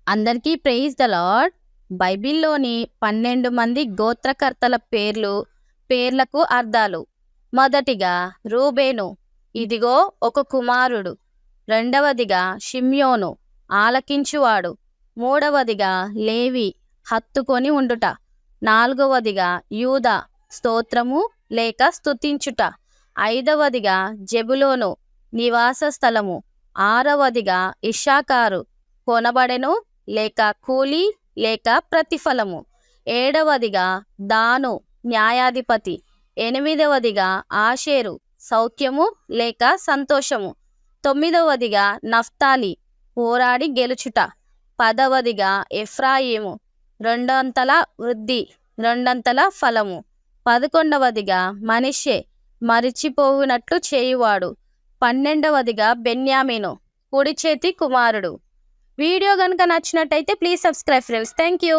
అందరికీ praise the lord. బైబిల్లోని 12 మంది గోత్రకర్తల పేర్లకు అర్థాలు. మొదటిగా రూబేను, ఇదిగో ఒక కుమారుడు. రెండవదిగా షిమ్యోను, ఆలకించువాడు. మూడవదిగా లేవి, హత్తుకొని ఉండుట. నాలుగవదిగా యూదా, స్తోత్రము లేక స్తుతించుట. ఐదవదిగా జెబులోను, నివాస స్థలము. ఆరవదిగా ఇశ్శాకారు, కొనబడెను లేక కూలి లేక ప్రతిఫలము. ఏడవదిగా దాను, న్యాయాధిపతి. ఎనిమిదవదిగా ఆషేరు, సౌఖ్యము లేక సంతోషము. తొమ్మిదవదిగా నఫ్తాలి, పోరాడి గెలుచుట. పదవదిగా ఎఫ్రాయిము, రెండంతల వృద్ధి, రెండంతల ఫలము. 11వదిగా మనష్షే, మరిచిపోవునట్లు చేయువాడు. 12వదిగా బెన్యామీను, కుడి చేతి కుమారుడు. వీడియో కనుక నచ్చినట్టయితే please subscribe friends. Thank you.